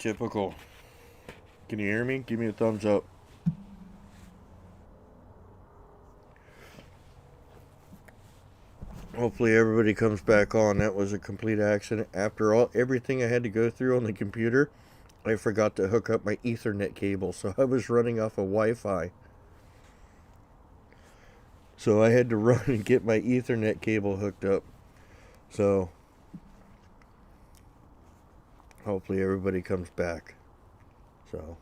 typical. Can you hear me? Give me a thumbs up. Hopefully everybody comes back on. That was a complete accident. After everything I had to go through on the computer, I forgot to hook up my Ethernet cable, so I was running off of Wi-Fi. So I had to run and get my Ethernet cable hooked up. So hopefully everybody comes back. So,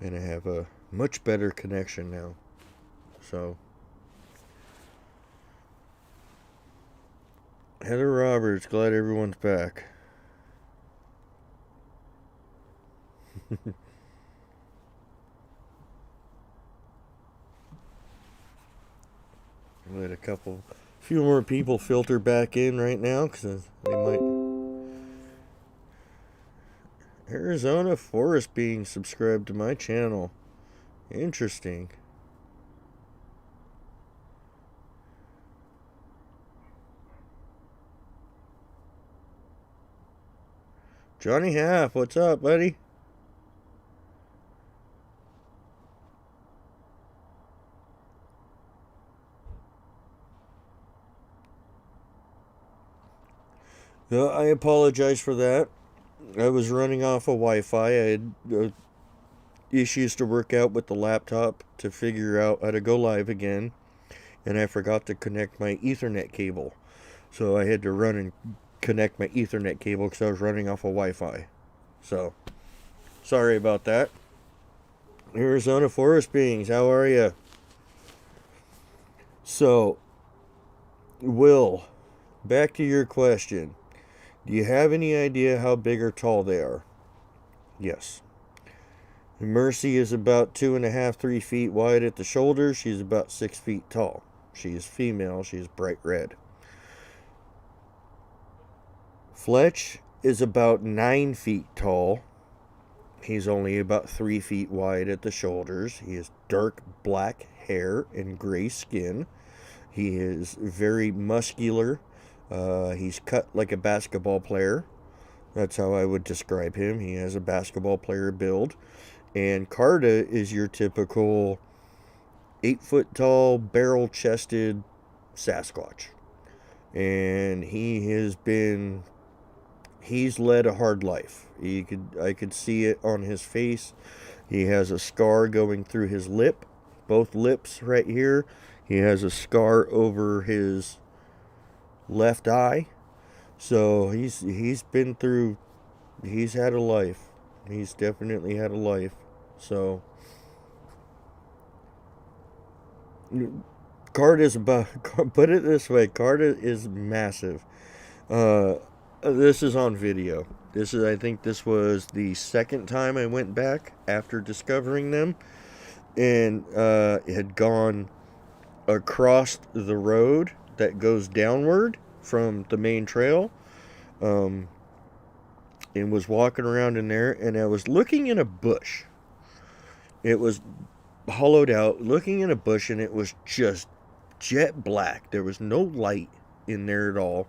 and I have a much better connection now. So, Heather Roberts, glad everyone's back. Let a few more people filter back in right now because they might. Arizona Forest being subscribed to my channel. Interesting. Johnny Half, what's up, buddy? I apologize for that. I was running off of Wi-Fi. I had issues to work out with the laptop to figure out how to go live again. And I forgot to connect my Ethernet cable. So I had to run and connect my Ethernet cable because I was running off of Wi-Fi. So, sorry about that. Arizona Forest Beings, how are you? So, Will, back to your question. Do you have any idea how big or tall they are? Yes. Mercy is about 2.5, 3 feet wide at the shoulders. She's about 6 feet tall. She is female. She is bright red. Fletch is about 9 feet tall. He's only about 3 feet wide at the shoulders. He has dark black hair and gray skin. He is very muscular. He's cut like a basketball player. That's how I would describe him. He has a basketball player build. And Carta is your typical 8 foot tall, barrel chested Sasquatch. And he's led a hard life. I could see it on his face. He has a scar going through his lip, both lips right here. He has a scar over his left eye. So he's had a life. He's definitely had a life. So Carta is put it this way, Carta is massive. This is on video. I think this was the second time I went back after discovering them, and had gone across the road that goes downward from the main trail, and was walking around in there, and I was looking in a bush. It was hollowed out, looking in a bush, and it was just jet black. There was no light in there at all.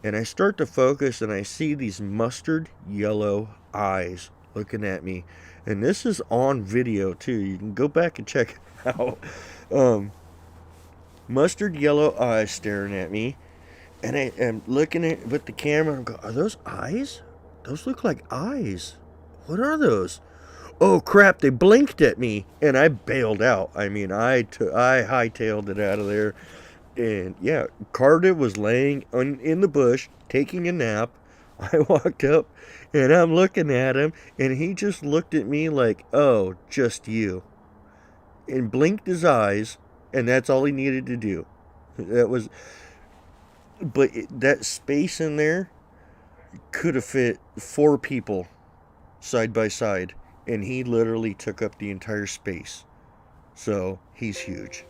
And I start to focus, and I see these mustard yellow eyes looking at me. And this is on video too. You can go back and check it out. Mustard yellow eyes staring at me. And I am looking at it with the camera and go, are those eyes? Those look like eyes. What are those? Oh crap, they blinked at me, and I bailed out. I mean, I hightailed it out of there. And yeah, Carta was laying in the bush, taking a nap. I walked up, and I'm looking at him, and he just looked at me like, oh, just you. And blinked his eyes, and that's all he needed to do. That space in there could have fit 4 people side by side, and he literally took up the entire space. So, he's huge.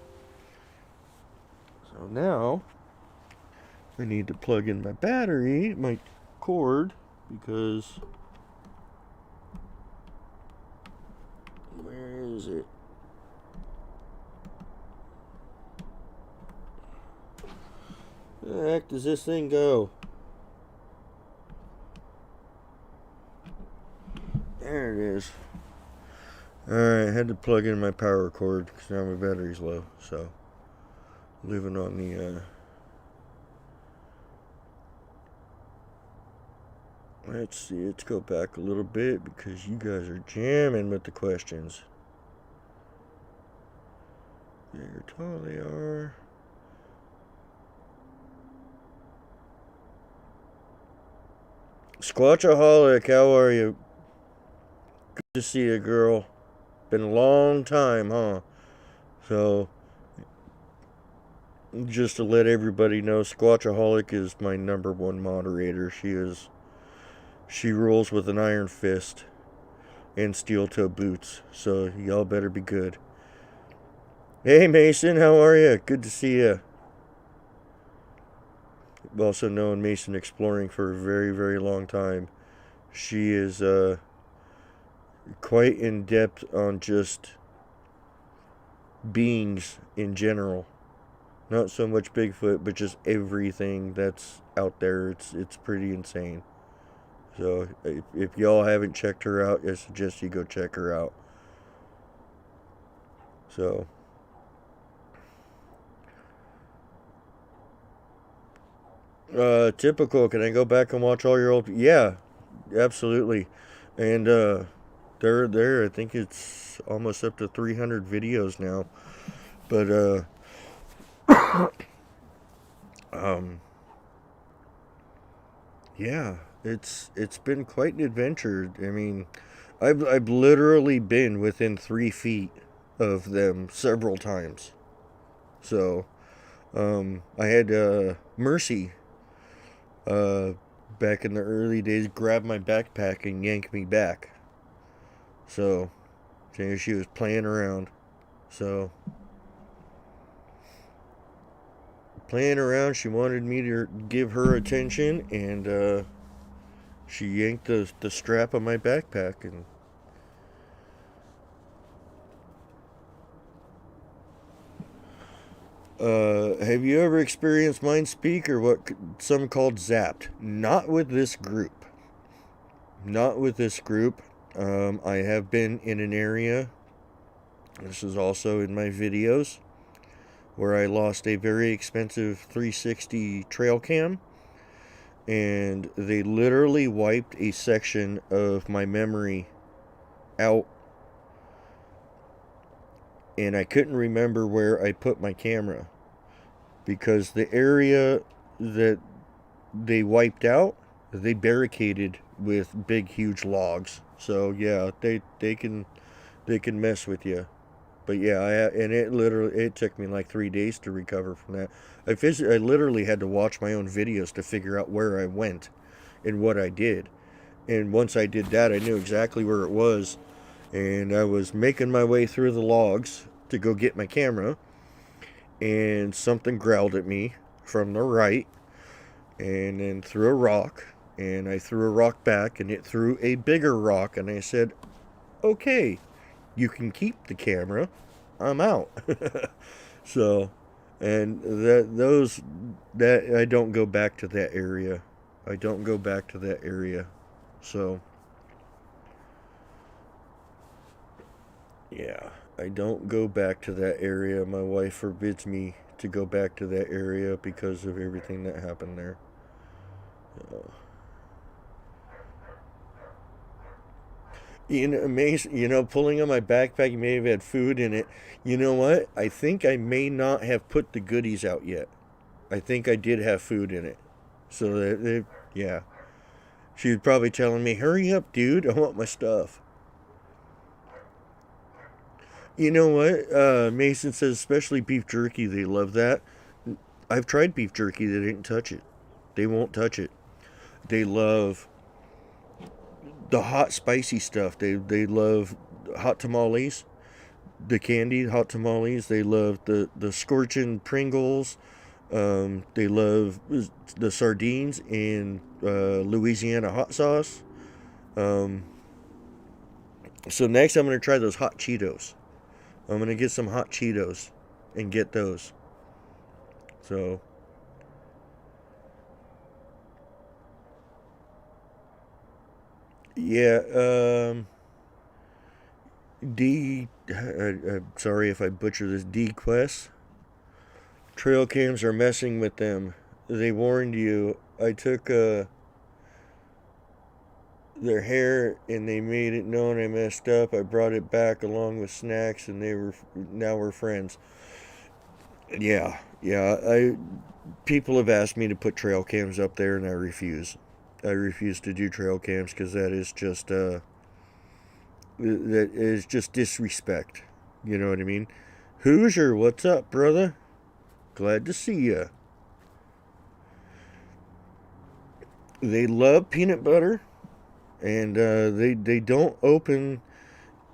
So now, I need to plug in my battery, my cord, because... Where is it? Where the heck does this thing go? anyways. Alright, I had to plug in my power cord because now my battery's low. So, living on the, let's see, let's go back a little bit because you guys are jamming with the questions. There, tall they are. Squatchaholic, how are you? Good to see you, girl. Been a long time, huh? So, just to let everybody know, Squatchaholic is my #1 moderator. She rules with an iron fist and steel toe boots. So, y'all better be good. Hey, Mason, how are you? Good to see you. I've also known Mason Exploring for a very, very long time. She is quite in depth on just beings in general. Not so much Bigfoot, but just everything that's out there. It's pretty insane. So if y'all haven't checked her out, I suggest you go check her out. So, typical. Can I go back and watch all your old? Yeah, absolutely. And they're there. I think it's almost up to 300 videos now. But um, yeah, it's been quite an adventure. I mean, I've literally been within 3 feet of them several times. So, I had Mercy uh, back in the early days grab my backpack and yank me back. So, she was playing around. So, playing around, she wanted me to give her attention, and she yanked the strap of my backpack. And have you ever experienced Mind Speak or what some called Zapped? Not with this group. Not with this group. I have been in an area, this is also in my videos, where I lost a very expensive 360 trail cam, and they literally wiped a section of my memory out, and I couldn't remember where I put my camera because the area that they wiped out, they barricaded with big huge logs. So yeah, they can mess with you. But yeah, and it took me like 3 days to recover from that. I literally had to watch my own videos to figure out where I went and what I did. And once I did that, I knew exactly where it was. And I was making my way through the logs to go get my camera, and something growled at me from the right and then threw a rock. And I threw a rock back, and it threw a bigger rock. And I said, okay, you can keep the camera. I'm out. So, and that I don't go back to that area. I don't go back to that area. So, yeah, I don't go back to that area. My wife forbids me to go back to that area because of everything that happened there. Uh, pulling on my backpack, you may have had food in it. You know what? I think I may not have put the goodies out yet. I think I did have food in it. So, yeah. She was probably telling me, hurry up, dude. I want my stuff. You know what? Mason says, especially beef jerky, they love that. I've tried beef jerky, they didn't touch it. They won't touch it. They love the hot, spicy stuff. They love hot tamales, the candied hot tamales. They love the scorching Pringles. They love the sardines in Louisiana hot sauce. Um, so next, I'm gonna try those hot Cheetos. I'm gonna get some hot Cheetos and get those. So yeah, I'm sorry if I butcher this, D-Quest. Trail cams are messing with them. They warned you. I took their hair and they made it known I messed up. I brought it back along with snacks and now we're friends. Yeah, yeah. People have asked me to put trail cams up there and I refuse. I refuse to do trail cams because that is just disrespect. You know what I mean? Hoosier, what's up, brother? Glad to see you. They love peanut butter, and they don't open.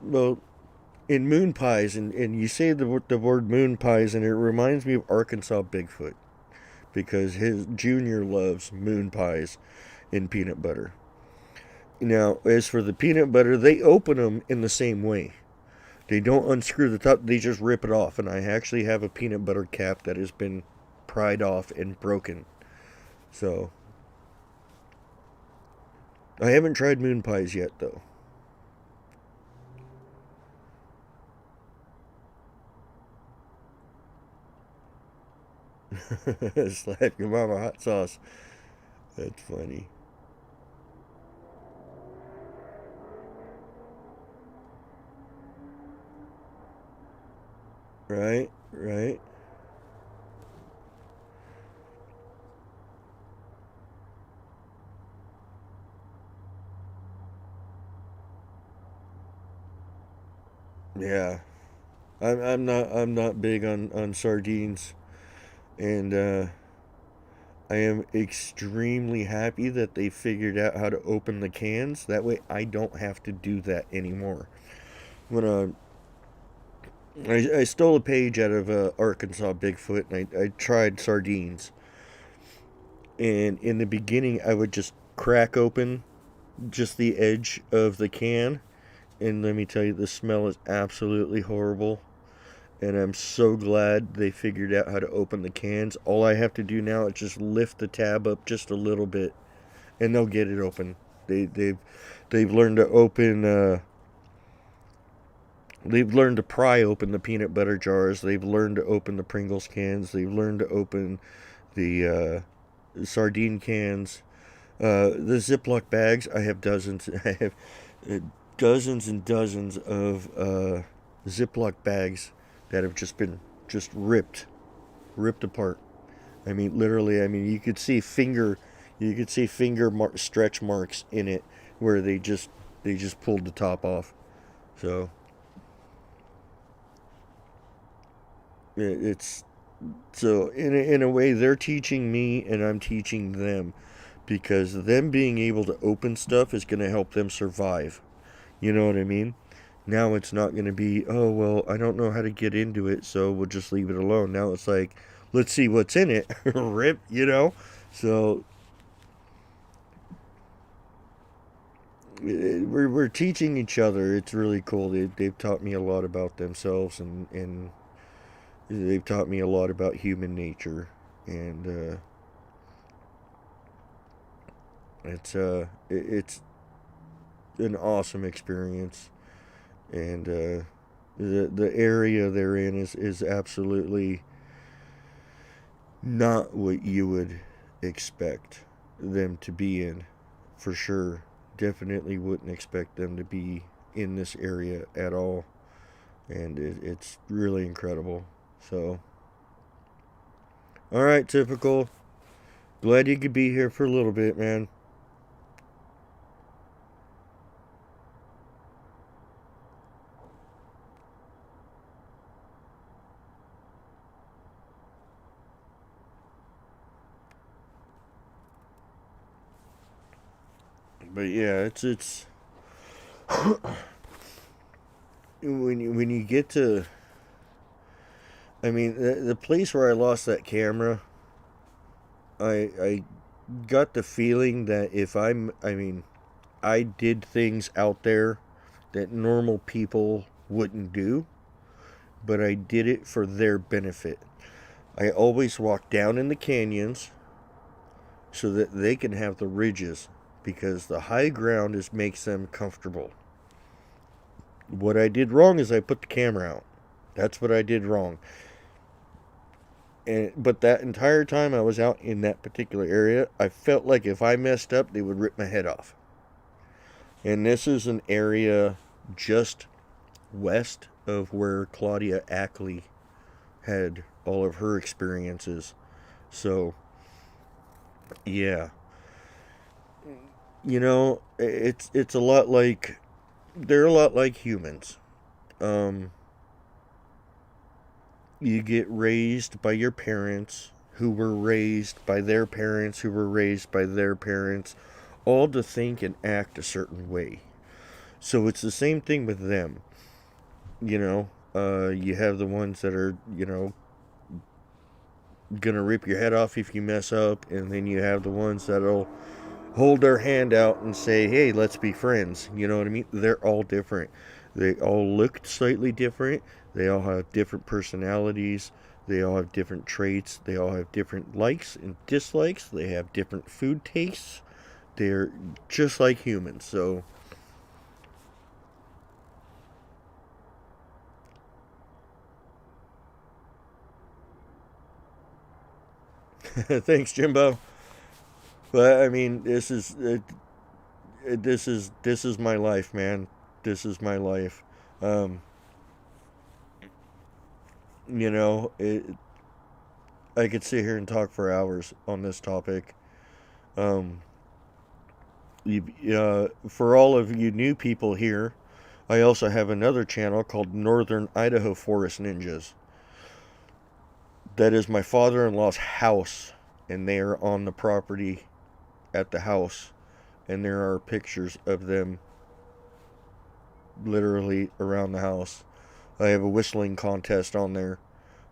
Well, in moon pies, and you say the word moon pies, and it reminds me of Arkansas Bigfoot because his junior loves moon pies in peanut butter. Now, as for the peanut butter, they open them in the same way. They don't unscrew the top; they just rip it off. And I actually have a peanut butter cap that has been pried off and broken. So I haven't tried moon pies yet, though. Slap your mama hot sauce. That's funny. Right, right. Yeah. I'm not big on sardines, and I am extremely happy that they figured out how to open the cans. That way I don't have to do that anymore. When I stole a page out of Arkansas Bigfoot and I tried sardines. And in the beginning, I would just crack open just the edge of the can. And let me tell you, the smell is absolutely horrible. And I'm so glad they figured out how to open the cans. All I have to do now is just lift the tab up just a little bit, and they'll get it open. They've learned to open. They've learned to pry open the peanut butter jars. They've learned to open the Pringles cans. They've learned to open the sardine cans. The Ziploc bags. I have dozens. I have dozens and dozens of Ziploc bags that have just been just ripped apart. I mean, literally. I mean, you could see stretch marks in it where they just pulled the top off. So it's so in a way they're teaching me and I'm teaching them because them being able to open stuff is going to help them survive. You know what I mean? Now it's not going to be, oh, well, I don't know how to get into it, so we'll just leave it alone. Now it's like, let's see what's in it. Rip, you know? So we're teaching each other. It's really cool. They've taught me a lot about themselves and they've taught me a lot about human nature. And it's an awesome experience. And the area they're in is absolutely not what you would expect them to be in, for sure. Definitely wouldn't expect them to be in this area at all, and it's really incredible. So, all right, typical. Glad you could be here for a little bit, man. But yeah, it's when you get to, I mean, the place where I lost that camera, I got the feeling that I mean, I did things out there that normal people wouldn't do, but I did it for their benefit. I always walk down in the canyons so that they can have the ridges because the high ground is makes them comfortable. What I did wrong is I put the camera out. That's what I did wrong. But that entire time I was out in that particular area, I felt like if I messed up, they would rip my head off. And this is an area just west of where Claudia Ackley had all of her experiences. So, yeah. It's a lot like they're a lot like humans. Um, you get raised by your parents who were raised by their parents who were raised by their parents, all to think and act a certain way. So it's the same thing with them. You have the ones that are, gonna rip your head off if you mess up, and then you have the ones that'll hold their hand out and say, hey, let's be friends. You know what I mean? They're all different. They all look slightly different. They all have different personalities. They all have different traits. They all have different likes and dislikes. They have different food tastes. They're just like humans. So, thanks, Jimbo. But I mean, this is my life, man. This is my life. Um, you know, it, I could sit here and talk for hours on this topic. Um, for all of you new people here, I also have another channel called Northern Idaho Forest Ninjas. That is my father-in-law's house, and they are on the property at the house, and there are pictures of them literally around the house. I have a whistling contest on there.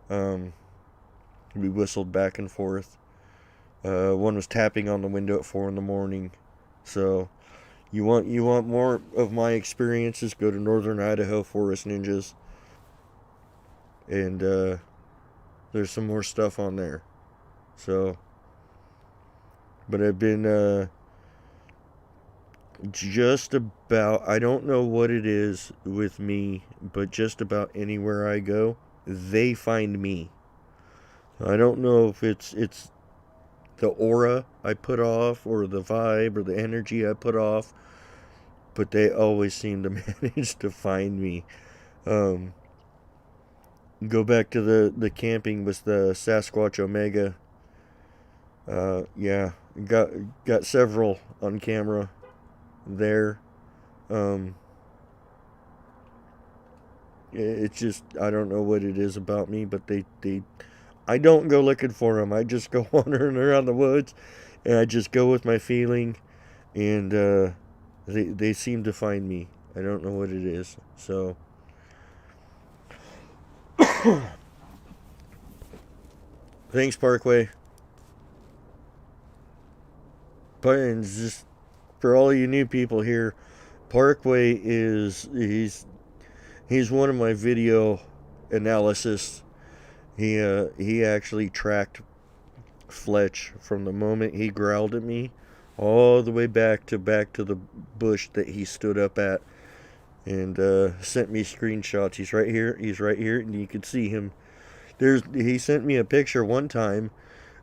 Um, we whistled back and forth. One was tapping on the window at 4 in the morning. So you want more of my experiences? Go to Northern Idaho Forest Ninjas, and there's some more stuff on there. So, but I've been just about, I don't know what it is with me, but just about anywhere I go, they find me. I don't know if it's the aura I put off or the vibe or the energy I put off, but they always seem to manage to find me. Um, go back to the camping with the Sasquatch Omega. Yeah, got several on camera there. Um, it's just, I don't know what it is about me, but they I don't go looking for them. I just go wandering around the woods, and I just go with my feeling, and they seem to find me. I don't know what it is. So, thanks, Parkway. But and just for all you new people here, Parkway is he's one of my video analysis. He actually tracked Fletch from the moment he growled at me all the way back to the bush that he stood up at, and sent me screenshots. He's right here. He's right here, and you can see him. He sent me a picture one time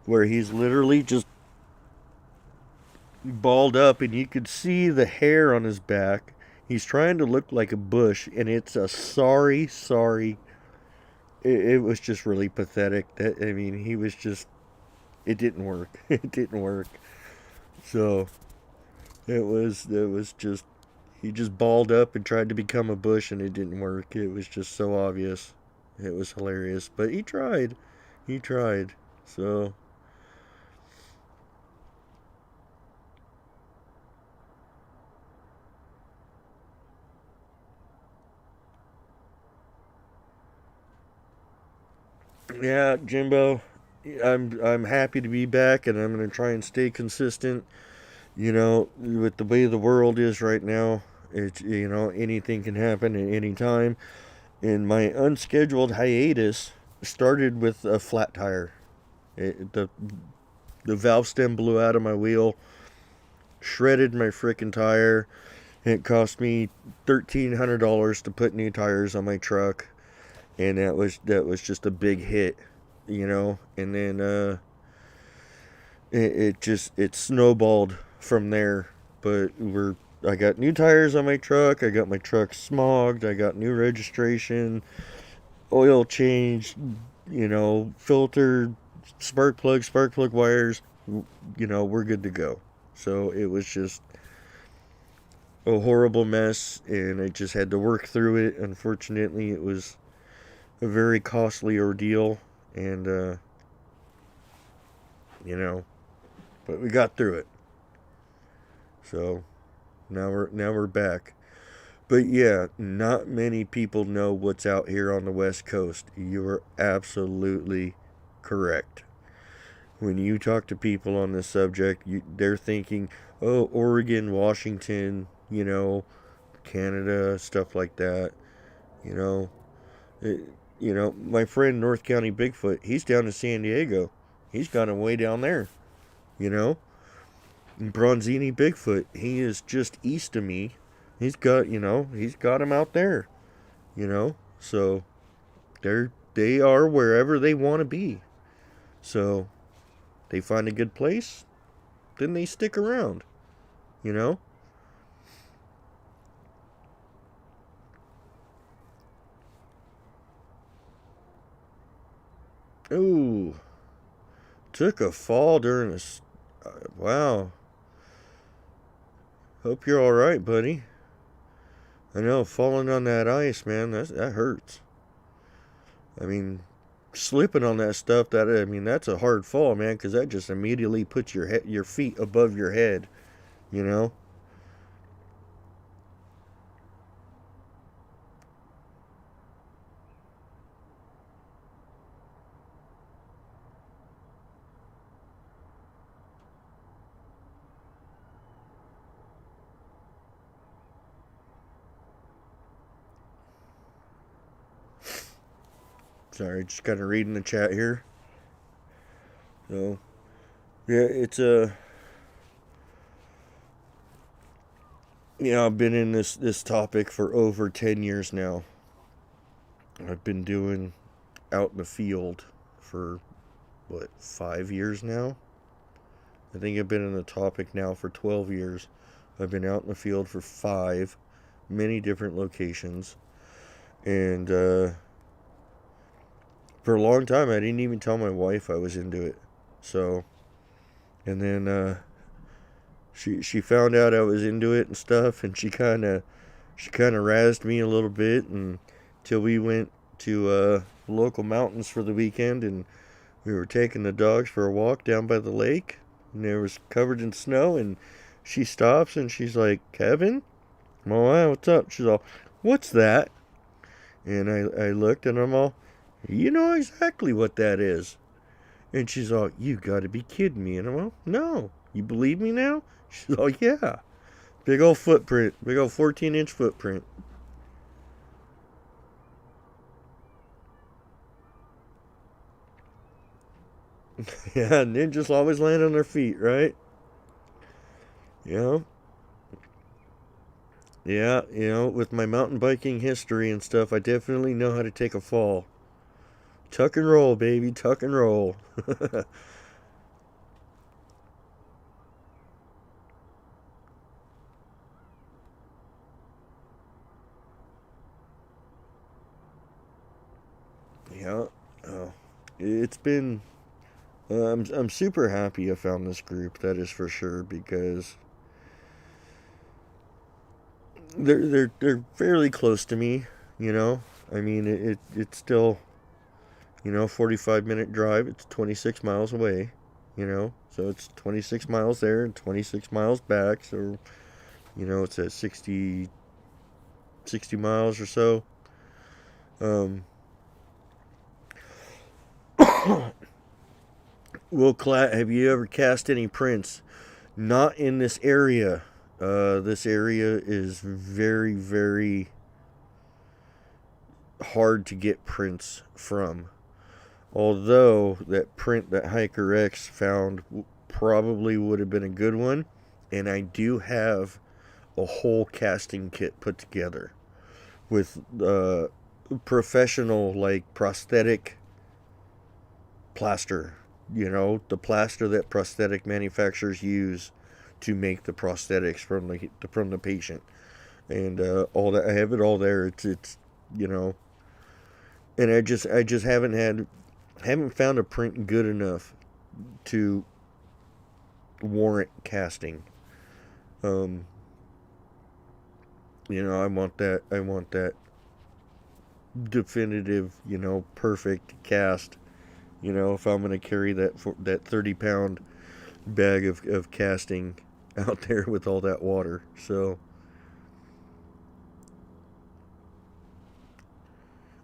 where he's literally just balled up, and you could see the hair on his back. He's trying to look like a bush, and it's a sorry. It was just really pathetic. That I mean, he was just. It didn't work. It didn't work. So it was just he just balled up and tried to become a bush, and it didn't work. It was just so obvious. It was hilarious, but he tried. He tried. So, yeah, Jimbo, I'm happy to be back, and I'm gonna try and stay consistent. With the way the world is right now, it's anything can happen at any time. And my unscheduled hiatus started with a flat tire. The valve stem blew out of my wheel, shredded my freaking tire, It cost me $1,300 to put new tires on my truck, and that was just a big hit, And then it snowballed from there. But I got new tires on my truck. I got my truck smogged. I got new registration, oil change, filter, spark plug wires. We're good to go. So it was just a horrible mess, and I just had to work through it. Unfortunately, it was a very costly ordeal, and but we got through it. So now we're back. But yeah, not many people know what's out here on the West Coast. You are absolutely correct. When you talk to people on this subject, they're thinking, oh, Oregon, Washington, Canada, stuff like that. You know, it, my friend North County Bigfoot, he's down in San Diego. He's got him way down there. You know, and Bronzini Bigfoot, he is just east of me. He's got him out there. So they are wherever they want to be. So they find a good place, then they stick around. You know. Ooh, took a fall during a. Wow. Hope you're all right, buddy. I know falling on that ice, man. That hurts. I mean, slipping on that stuff. That's a hard fall, man, because that just immediately puts your feet above your head. You know. Sorry, just kind of reading the chat here. So, yeah, it's a. I've been in this topic for over 10 years now. I've been doing out in the field for, what, 5 years now? I think I've been in the topic now for 12 years. I've been out in the field for 5, many different locations. And for a long time, I didn't even tell my wife I was into it. So, and then she found out I was into it and stuff, and she kind of razzed me a little bit, and till we went to local mountains for the weekend, and we were taking the dogs for a walk down by the lake, and it was covered in snow, and she stops and she's like, "Kevin, I'm all right, what's up?" She's all, "What's that?" And I looked, and I'm all, "You know exactly what that is." And she's all, "You gotta be kidding me." And I'm all, "No, you believe me now?" She's all, "Yeah." Big old footprint, big old 14-inch footprint. Yeah, ninjas always land on their feet, right? Yeah, yeah, with my mountain biking history and stuff, I definitely know how to take a fall. Tuck and roll, baby, tuck and roll. Yeah, oh, it's been. I'm super happy I found this group. That is for sure because they're fairly close to me. You know, I mean it's still 45-minute drive. It's 26 miles away. So it's 26 miles there and 26 miles back. So it's at 60 miles or so. Um, Will Clatt, have you ever cast any prints? Not in this area. This area is very, very hard to get prints from. Although that print that Hiker X found probably would have been a good one. And I do have a whole casting kit put together with professional, like, prosthetic plaster. You know, the plaster that prosthetic manufacturers use to make the prosthetics from the patient, and all that. I have it all there. It's you know, and I just haven't found a print good enough to warrant casting. Um, I want that definitive, perfect cast. If I'm gonna carry that 30-pound bag of casting out there with all that water. So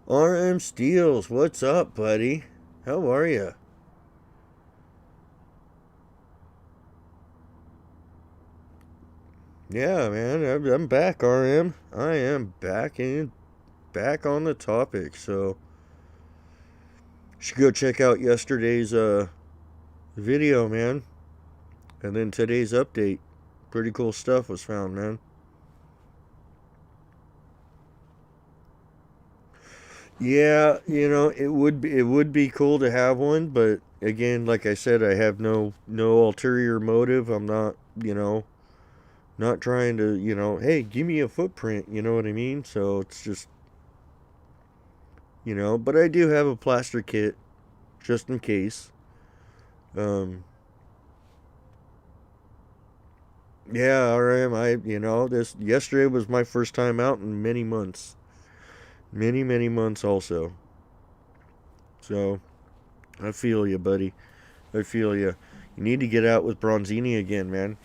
RM Steels, what's up, buddy? How are you? Yeah, man, I'm back, RM. I am back on the topic. So you should go check out yesterday's video, man, and then today's update. Pretty cool stuff was found, man. Yeah, it would be cool to have one, but again, like I said, I have no ulterior motive. I'm not trying to, hey, give me a footprint, you know what I mean? So it's just, but I do have a plaster kit just in case. Um yeah, RM, this yesterday was my first time out in many months. Many, many months also. So, I feel you, buddy. I feel you. You need to get out with Bronzini again, man.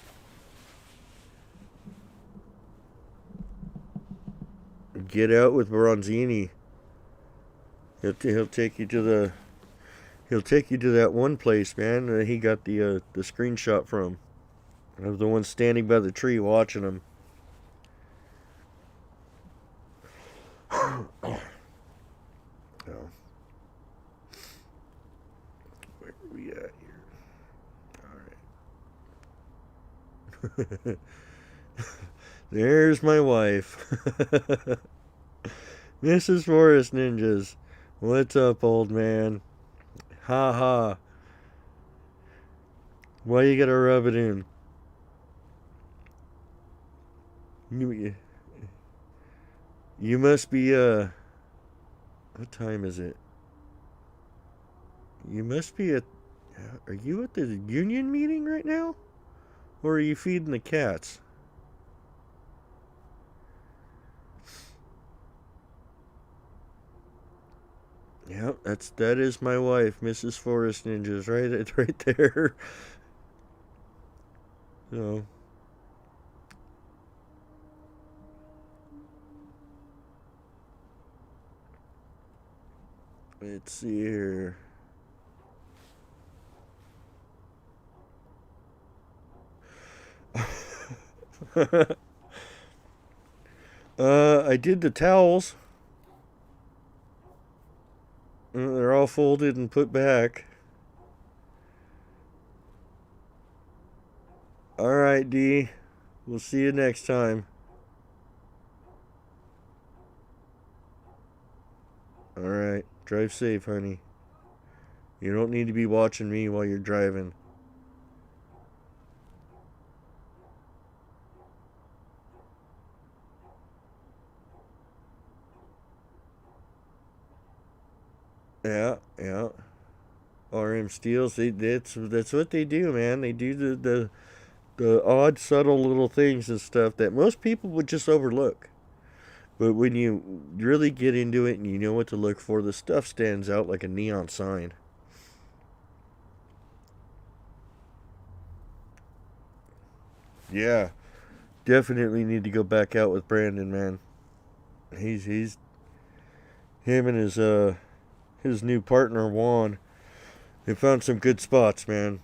Get out with Bronzini. He'll take you to that one place, man. That he got the screenshot from. Of the one standing by the tree watching him. Oh, where are we at here? All right. There's my wife. Mrs. Forest Ninjas. What's up, old man? Ha ha. Why you gotta rub it in? You, you must be, what time is it? You must be are you at the union meeting right now? Or are you feeding the cats? Yep, that is my wife, Mrs. Forest Ninjas, right, it's right there. So, let's see here. I did the towels. They're all folded and put back. All right, D. We'll see you next time. All right. Drive safe, honey. You don't need to be watching me while you're driving. Yeah, yeah. RM Steels, that's what they do, man. They do the odd, subtle little things and stuff that most people would just overlook. But when you really get into it and you know what to look for, the stuff stands out like a neon sign. Yeah, definitely need to go back out with Brandon, man. He's him and his new partner Juan. They found some good spots, man.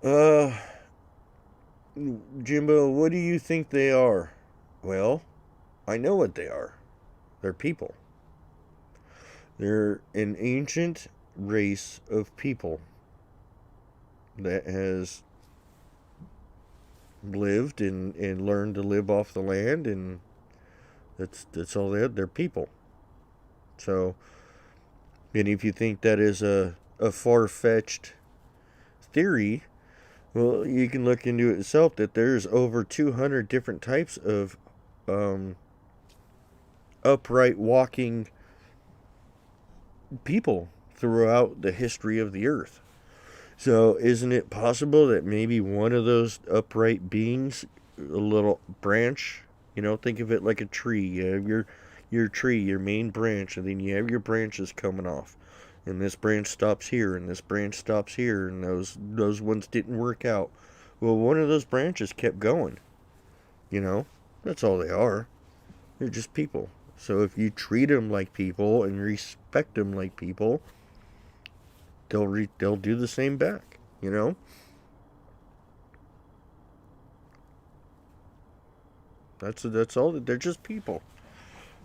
Uh, Jimbo, what do you think they are? Well, I know what they are. They're people. They're an ancient race of people that has lived and learned to live off the land, and that's all they're people. So, and if you think that is a far-fetched theory, well, you can look into it yourself that there's over 200 different types of um, upright walking people throughout the history of the earth. So, isn't it possible that maybe one of those upright beings, a little branch, think of it like a tree. You have your tree, your main branch, and then you have your branches coming off. And this branch stops here, and this branch stops here, and those ones didn't work out. Well, one of those branches kept going. You know, that's all they are. They're just people. So if you treat them like people and respect them like people, they'll do the same back. You know. That's all. They're just people,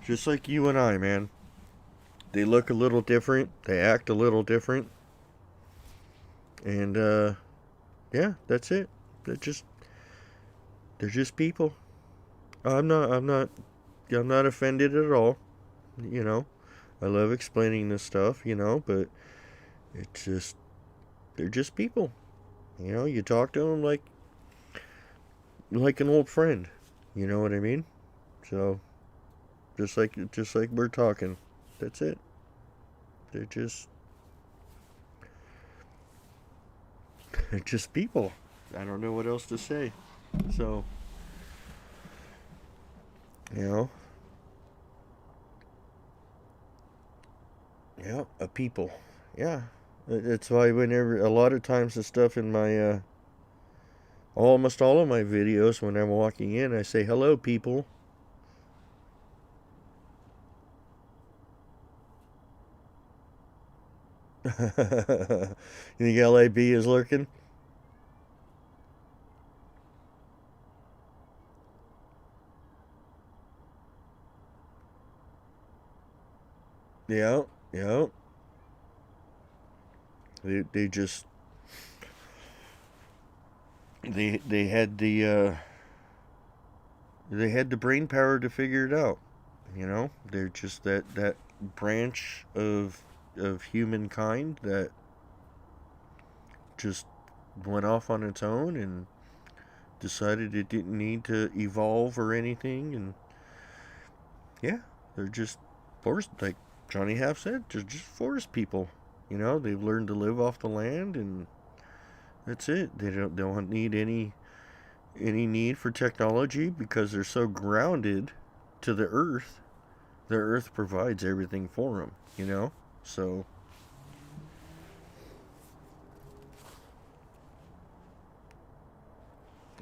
just like you and I, man. They look a little different. They act a little different, and yeah, that's it. They're just they're just people. I'm not offended at all. You know, I love explaining this stuff. But it's just they're just people. You talk to them like an old friend. You know what I mean? So just like we're talking. That's it. They're just they're just people. I don't know what else to say. So, you know, yeah, a people. Yeah. That's why whenever a lot of times the stuff in my almost all of my videos when I'm walking in, I say hello people. You think LAB is lurking? Yeah, yeah. They just they had the brain power to figure it out. They're just that branch of humankind that just went off on its own and decided it didn't need to evolve or anything. And yeah, they're just forest, like Johnny Half said, they're just forest people. They've learned to live off the land, and that's it. They don't need any need for technology because they're so grounded to the earth. The earth provides everything for them. So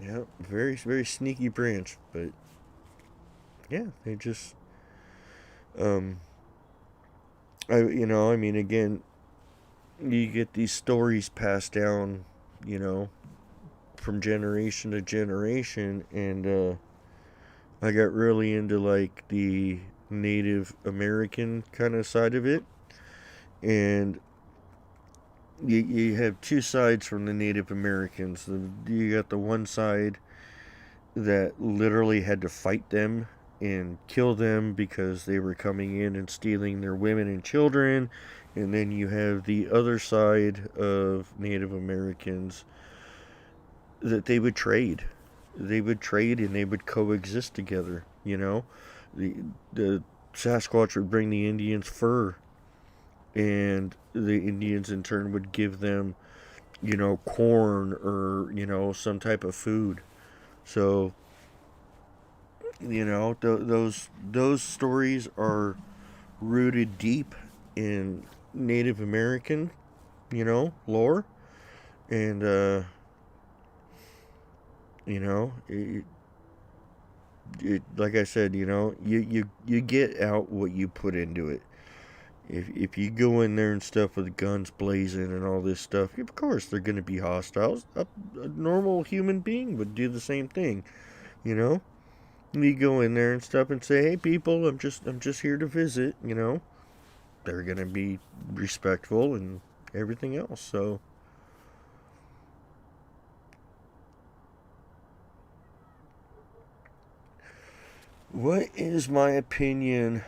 yeah, very very sneaky branch, but yeah, they just um I mean, again, you get these stories passed down, you know, from generation to generation, and I got really into like the Native American kind of side of it, and you have two sides from the Native Americans. You got the one side that literally had to fight them and kill them because they were coming in and stealing their women and children. And then you have the other side of Native Americans that they would trade. They would trade and they would coexist together. The Sasquatch would bring the Indians fur, and the Indians in turn would give them, corn or some type of food. So those stories are rooted deep in Native American lore, and like I said, you get out what you put into it. If you go in there and stuff with guns blazing and all this stuff, of course they're going to be hostile. A normal human being would do the same thing, you know. You go in there and stuff and say, "Hey, people, I'm just here to visit," they're going to be respectful and everything else. So, what is my opinion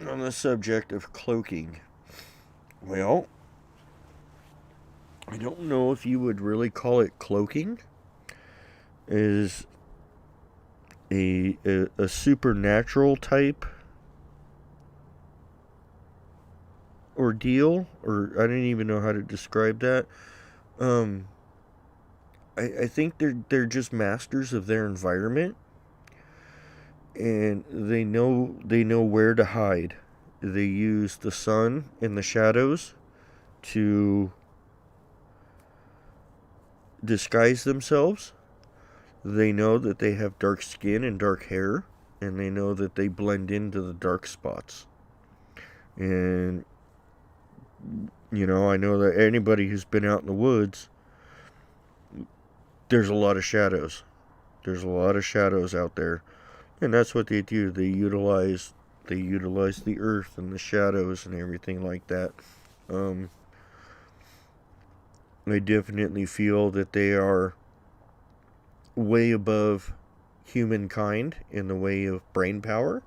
on the subject of cloaking? Well, I don't know if you would really call it cloaking. Is a supernatural type ordeal, or I don't even know how to describe that. Um, I think they're just masters of their environment, and they know where to hide. They use the sun and the shadows to disguise themselves. They know that they have dark skin and dark hair, and they know that they blend into the dark spots. And I know that anybody who's been out in the woods, there's a lot of shadows. There's a lot of shadows out there, and that's what they do. They utilize the earth and the shadows and everything like that. Um, I definitely feel that they are way above humankind in the way of brain power.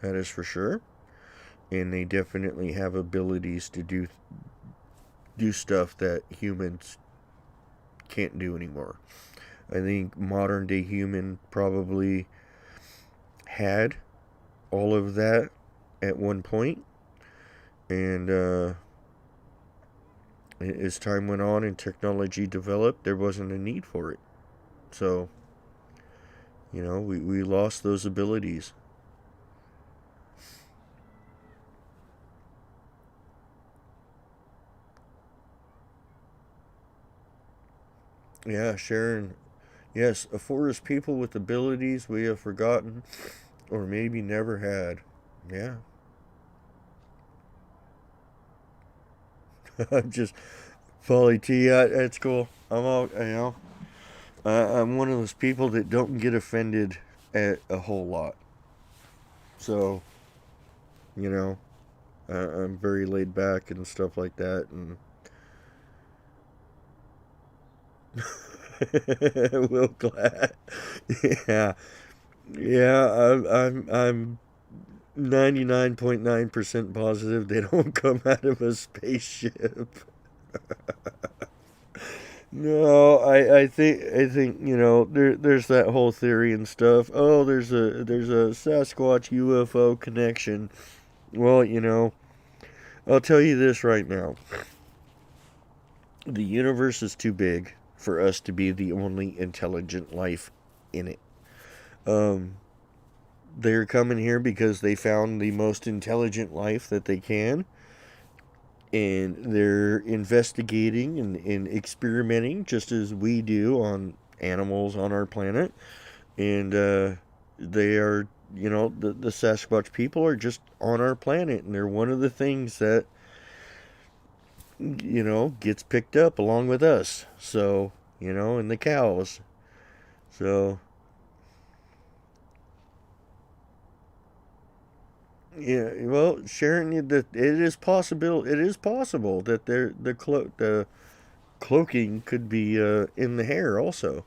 That is for sure. And they definitely have abilities to do stuff that humans can't do anymore. I think modern day human probably had all of that at one point, and as time went on and technology developed, there wasn't a need for it. So, we lost those abilities. Yeah, Sharon. Yes, a forest people with abilities we have forgotten or maybe never had. Yeah. I'm just Polly T. That's cool. I'm all, I'm one of those people that don't get offended at a whole lot. So, you know, I'm very laid back and stuff like that. And Will Glad. Yeah. Yeah, I'm 99.9% positive they don't come out of a spaceship. No, I think there's that whole theory and stuff. Oh, there's a Sasquatch UFO connection. Well, I'll tell you this right now. The universe is too big for us to be the only intelligent life in it. Um, they're coming here because they found the most intelligent life that they can, and they're investigating and experimenting just as we do on animals on our planet. And they are, the Sasquatch people are just on our planet, and they're one of the things that, gets picked up along with us. So, and the cows. So, yeah, well, Sharon, it is possible that the cloaking could be in the hair also.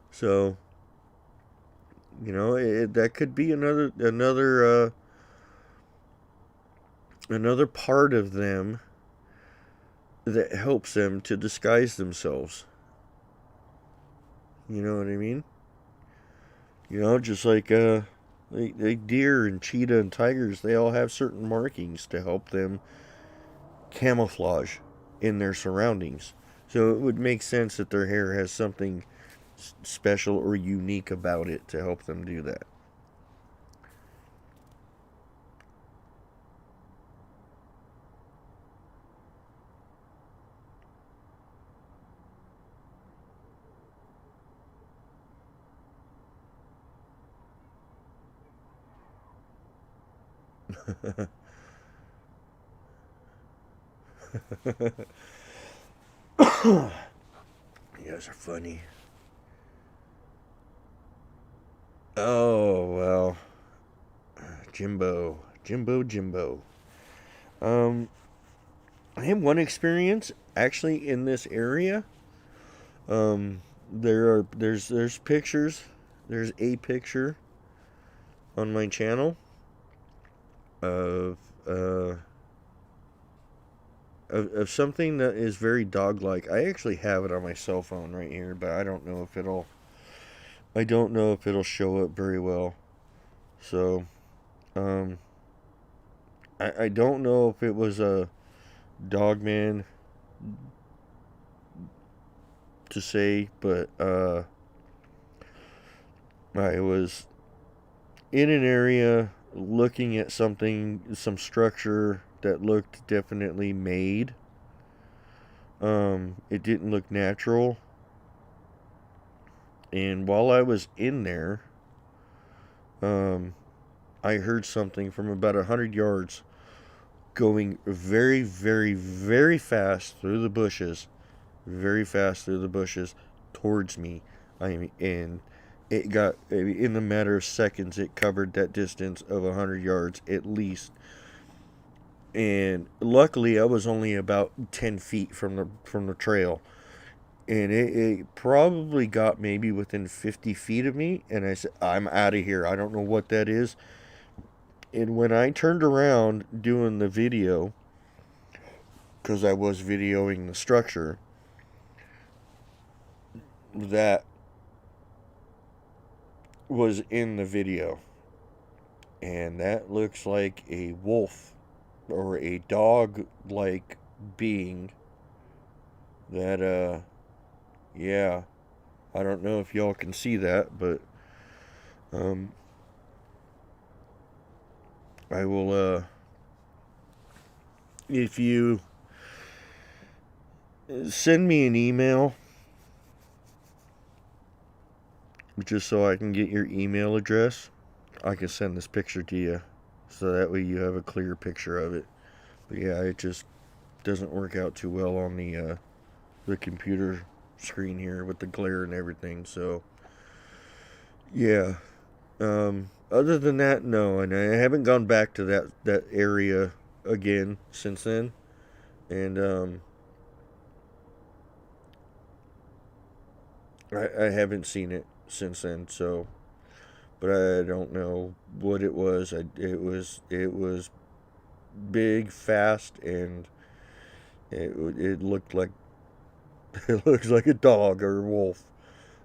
So, that could be another part of them that helps them to disguise themselves. You know what I mean? Just like deer and cheetah and tigers, they all have certain markings to help them camouflage in their surroundings. So it would make sense that their hair has something special or unique about it to help them do that. You guys are funny. Oh, well. Jimbo. Jimbo. I had one experience actually in this area. There's pictures. There's a picture on my channel of of something that is very dog-like. I actually have it on my cell phone right here, but I don't know if it'll show up very well. So, um, I don't know if it was a dogman to say, but I was in an area looking at some structure that looked definitely made. It didn't look natural. And while I was in there, um, I heard something from about 100 yards going very, very, very fast through the bushes, very fast through the bushes towards me. I mean, and it got in the matter of seconds. It covered that distance of 100 yards at least. And luckily, I was only about 10 feet from the trail, and it probably got maybe within 50 feet of me. And I said, "I'm out of here. I don't know what that is." And when I turned around doing the video, because I was videoing the structure, that was in the video. And that looks like a wolf or a dog like being that, yeah, I don't know if y'all can see that, but, um, I will, if you send me an email, just so I can get your email address, I can send this picture to you, so that way you have a clear picture of it. But yeah, it just doesn't work out too well on the computer screen here with the glare and everything. So yeah. Other than that, no, and I haven't gone back to that area again since then, and I haven't seen it since then. So, but I don't know what it was. It was big, fast, and it looked like it looks like a dog or a wolf.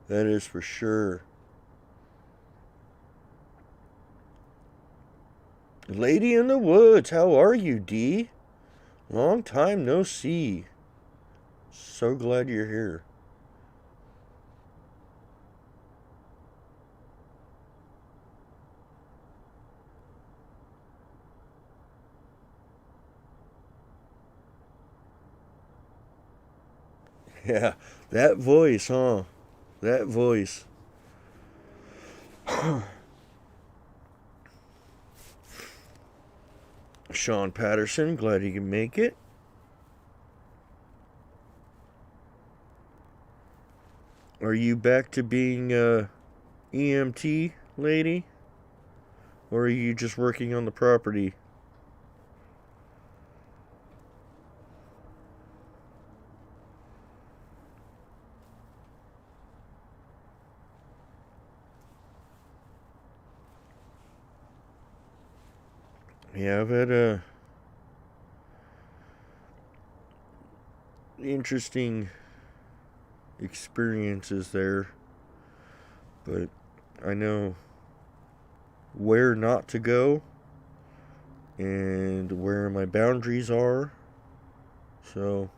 That is for sure. Lady in the Woods, how are you, Dee? Long time no see. So glad you're here. Yeah, that voice, huh? That voice. Sean Patterson, glad he can make it. Are you back to being a EMT lady? Or are you just working on the property? Yeah, I've had interesting experiences there, but I know where not to go and where my boundaries are. So,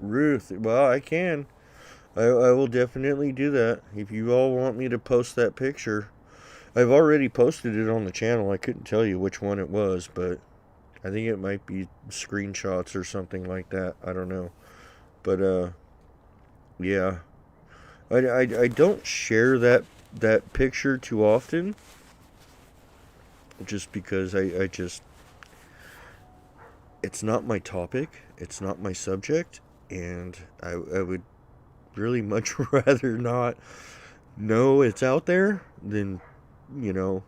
Ruth, well, I can. I will definitely do that. If you all want me to post that picture, I've already posted it on the channel. I couldn't tell you which one it was, but I think it might be screenshots or something like that. I don't know. But, yeah. I don't share that picture too often, just because I just, it's not my topic, it's not my subject, and I would really much rather not know it's out there than, you know.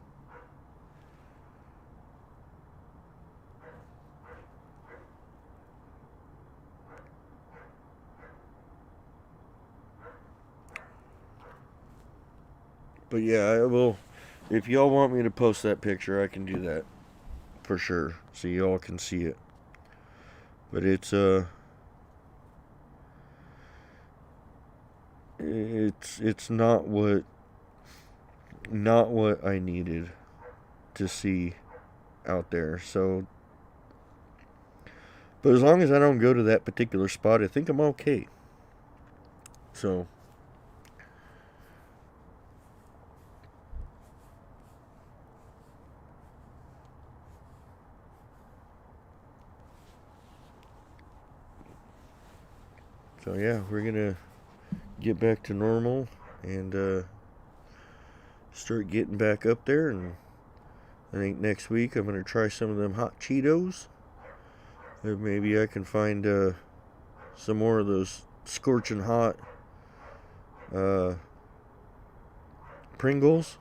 But yeah, I will. If y'all want me to post that picture, I can do that for sure, so y'all can see it. But it's not what I needed to see out there. So, but as long as I don't go to that particular spot, I think I'm okay. So, yeah, we're gonna get back to normal and start getting back up there. And I think next week I'm gonna try some of them hot Cheetos. Maybe I can find some more of those scorching hot uh, Pringles,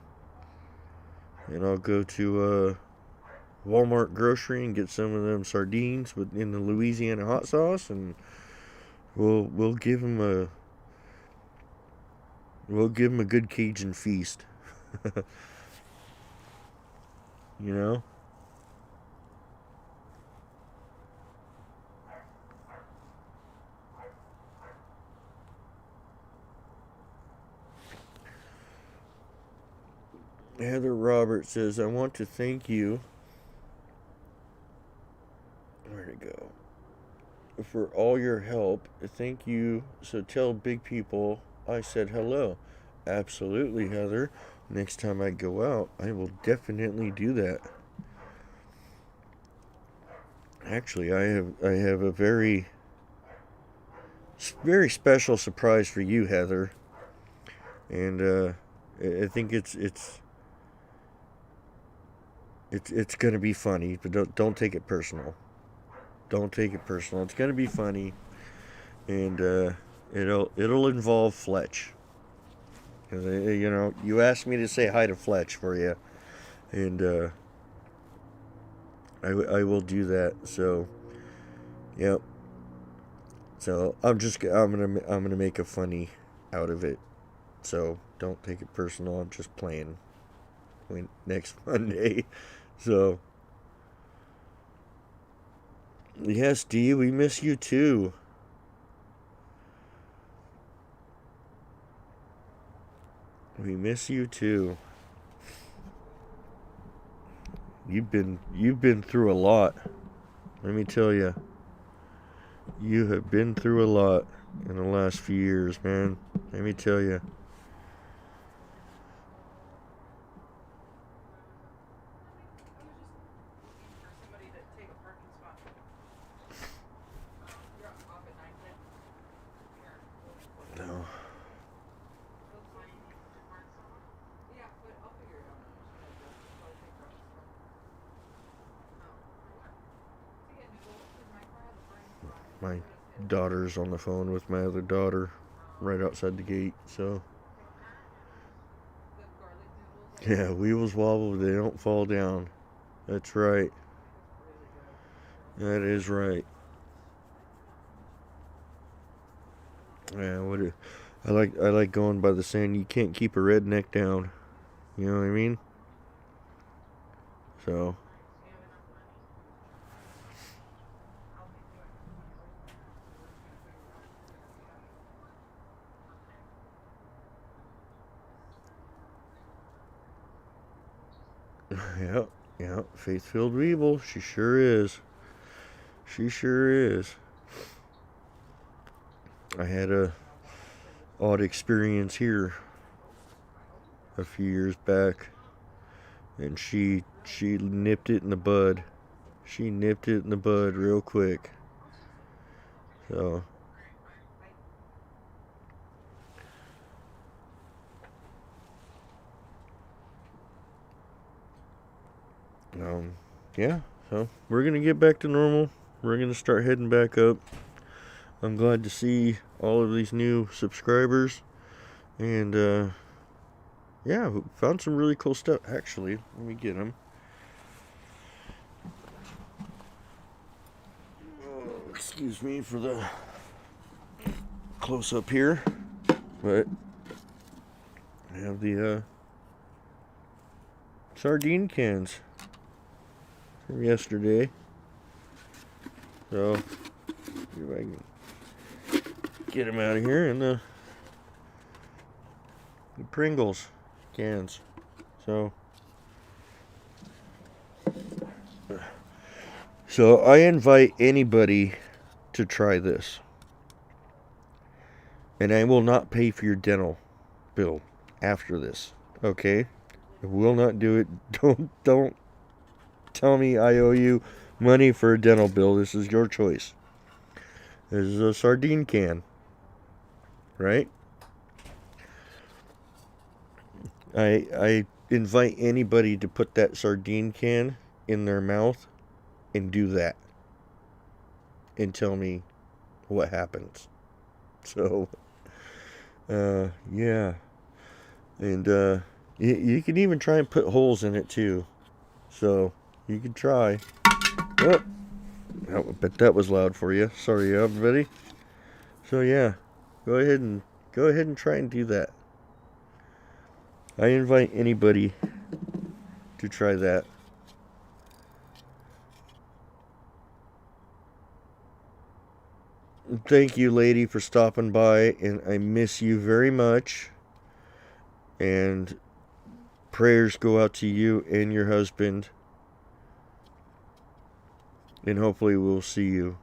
and I'll go to Walmart grocery and get some of them sardines in the Louisiana hot sauce, and we'll give them a good Cajun feast. You know. Heather Roberts says, I want to thank you. Where'd it go? For all your help. Thank you. So tell big people I said hello. Absolutely, Heather. Next time I go out, I will definitely do that. Actually, I have a very special surprise for you, Heather. And I think it's gonna be funny, but don't take it personal. Don't take it personal. It's gonna be funny, and it'll involve Fletch. You know, you asked me to say hi to Fletch for you, and I will do that. So, yep. So I'm gonna make a funny out of it. So don't take it personal. I'm just playing. Next Monday. So, yes, Dee, we miss you too. We miss you too. You've been through a lot. Let me tell you. You have been through a lot in the last few years, man. Let me tell you. No. My daughter's on the phone with my other daughter right outside the gate, so. Yeah, wheels wobble, they don't fall down. That's right. That is right. Yeah, I like going by the saying you can't keep a redneck down. You know what I mean? So, yeah, yeah, faith-filled Weeble. She sure is. She sure is. I had a odd experience here a few years back, and she nipped it in the bud. She nipped it in the bud real quick. So, yeah. So we're gonna get back to normal. We're gonna start heading back up. I'm glad to see all of these new subscribers. And, yeah, found some really cool stuff. Actually, let me get them. Oh, excuse me for the close up here. But I have the sardine cans from yesterday. So, see if I can get them out of here. And the Pringles cans. So I invite anybody to try this. And I will not pay for your dental bill after this. Okay? I will not do it. Don't tell me I owe you money for a dental bill. This is your choice. This is a sardine can. Right? I invite anybody to put that sardine can in their mouth and do that. And tell me what happens. So, yeah. And, you can even try and put holes in it too. So, you can try. Oh, I bet that was loud for you. Sorry, everybody. So, yeah. Go ahead and try and do that. I invite anybody to try that. Thank you, lady, for stopping by, and I miss you very much. And prayers go out to you and your husband. And hopefully we'll see you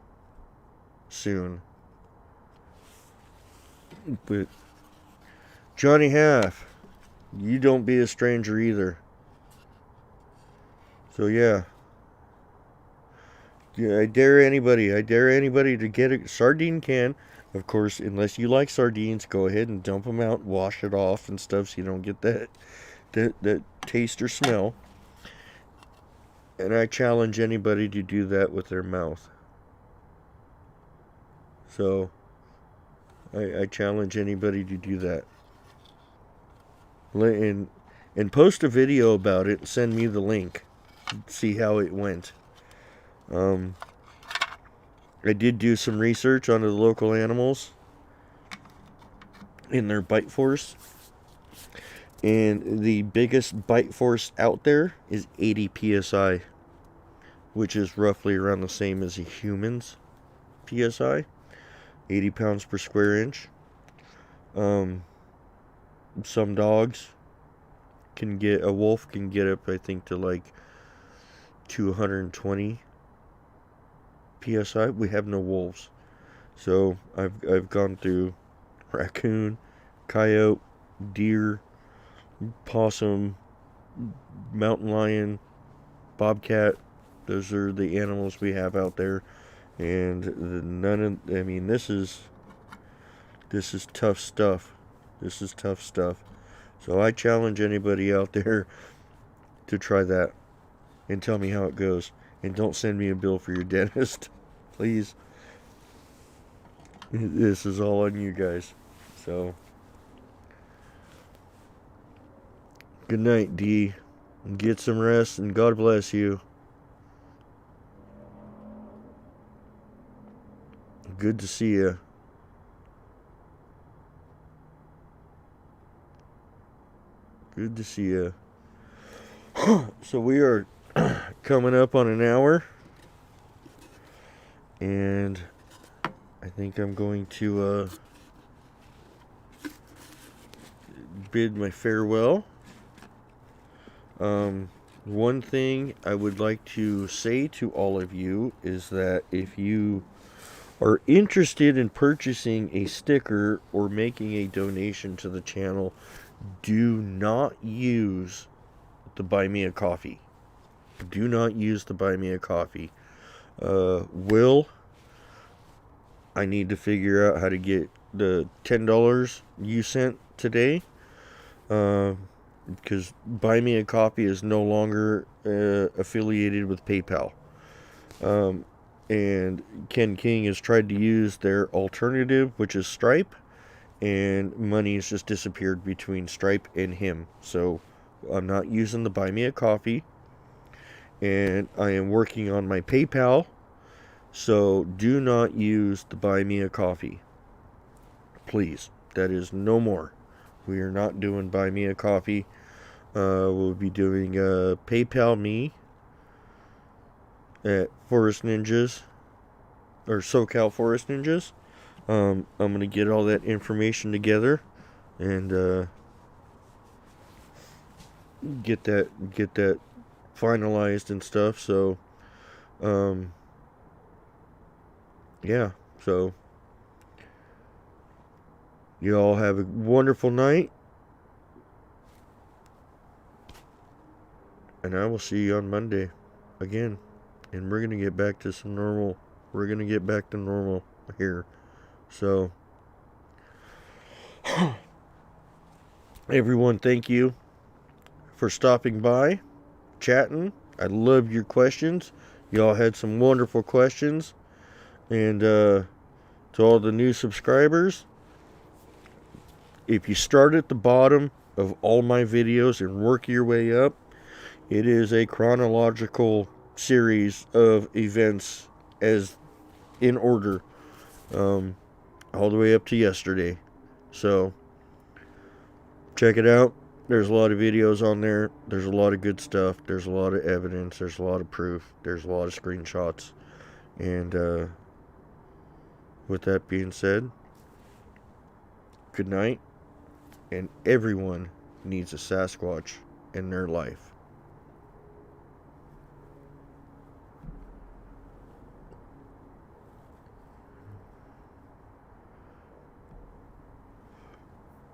soon. But Johnny Half, you don't be a stranger either. So yeah. I dare anybody to get a sardine can. Of course, unless you like sardines, go ahead and dump them out, wash it off and stuff so you don't get that taste or smell. And I challenge anybody to do that with their mouth. So, I challenge anybody to do that. And post a video about it and send me the link. See how it went. I did do some research on the local animals in their bite force. And the biggest bite force out there is 80 psi, which is roughly around the same as a human's psi, 80 pounds per square inch. Some dogs a wolf can get up, I think, to like 220 psi. We have no wolves, so I've gone through raccoon, coyote, deer, possum, mountain lion, bobcat. Those are the animals we have out there, and this is tough stuff. This is tough stuff. So I challenge anybody out there to try that and tell me how it goes. And don't send me a bill for your dentist, please. This is all on you guys. So, good night, D. Get some rest, and God bless you. Good to see you. Good to see you. So we are coming up on an hour. And I think I'm going to bid my farewell. One thing I would like to say to all of you is that if you are interested in purchasing a sticker or making a donation to the channel, do not use the Buy Me a Coffee. Do not use the Buy Me a Coffee. I need to figure out how to get the $10 you sent today. Because Buy Me a Coffee is no longer affiliated with PayPal. and Ken King has tried to use their alternative, which is Stripe, and money has just disappeared between Stripe and him. So I'm not using the Buy Me a Coffee, and I am working on my PayPal. So do not use the Buy Me a Coffee. Please. That is no more. We are not doing Buy Me a Coffee. We'll be doing PayPal Me at Forest Ninjas, or SoCal Forest Ninjas. I'm going to get all that information together and get that finalized and stuff. So yeah, so you all have a wonderful night, and I will see you on Monday again, and we're gonna get back to some normal. We're gonna get back to normal here. So everyone, thank you for stopping by, chatting. I love your questions. Y'all had some wonderful questions. And to all the new subscribers, if you start at the bottom of all my videos and work your way up, it is a chronological series of events as in order, all the way up to yesterday. So check it out. There's a lot of videos on there. There's a lot of good stuff. There's a lot of evidence. There's a lot of proof. There's a lot of screenshots. And with that being said, good night. And everyone needs a Sasquatch in their life.